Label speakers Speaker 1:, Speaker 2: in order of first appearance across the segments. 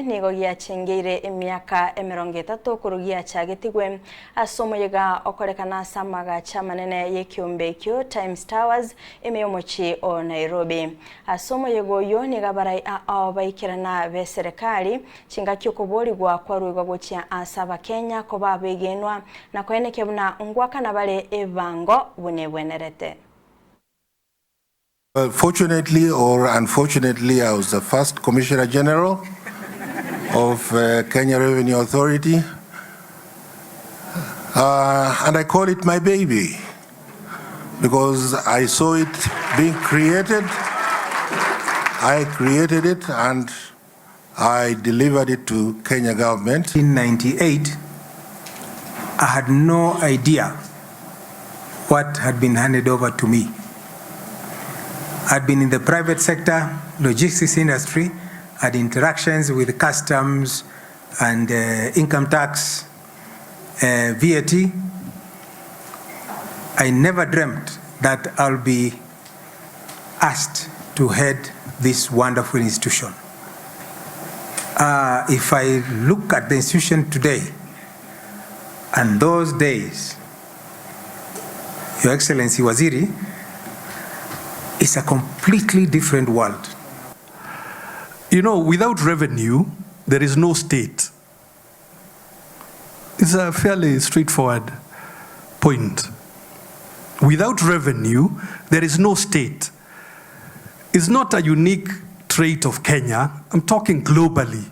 Speaker 1: Kra Gochengera Emiaka 30 kurugia chagetigwe asomoyega okorekana samaga chamanene yekiombe kyo Times Towers emeyomochi o Nairobi. Asomoyego yo ni gabarai abaikirana be serikali chingakyo kuboligwa kwa ruigwa gochia asaba Kenya koba begenwa na koeneke buna ngwaka na bale evango bunebwenerete.
Speaker 2: Well, fortunately or unfortunately, I was the first Commissioner General of Kenya Revenue Authority, and I call it my baby because I saw it being created. I created it and I delivered it to Kenya government.
Speaker 3: In 1998, I had no idea what had been handed over to me. I'd been in the private sector, logistics industry, had interactions with customs and income tax, VAT. I never dreamt that I'll be asked to head this wonderful institution. If I look at the institution today and those days, Your Excellency Waziri, it's a completely different world.
Speaker 4: You know, without revenue, there is no state. It's a fairly straightforward point. Without revenue, there is no state. It's not a unique trait of Kenya. I'm talking globally.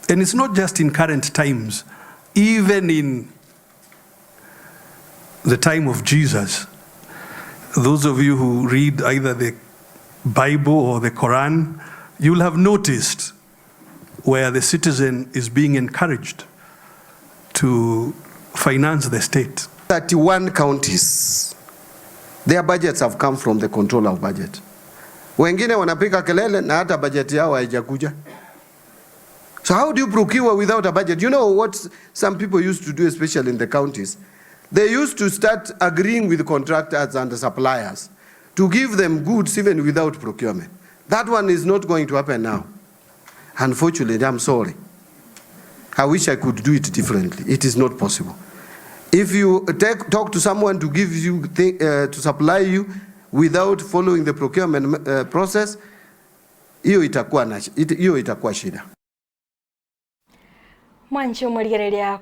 Speaker 4: And it's not just in current times. Even in the time of Jesus, those of you who read either the Bible or the Quran, you'll have noticed where the citizen is being encouraged to finance the state.
Speaker 5: 31 counties, their budgets have come from the control of budget. Wengine wanapika kelele na hata budget yao haijakuja. So how do you procure without a budget? You know what some people used to do, especially in the counties? They used to start agreeing with contractors and the suppliers to give them goods even without procurement. That one is not going to happen now. Unfortunately, I'm sorry. I wish I could do it differently. It is not possible. If you talk to someone to give you to supply you without following the procurement process, hiyo itakuwa shida.
Speaker 1: Mwancho murigereria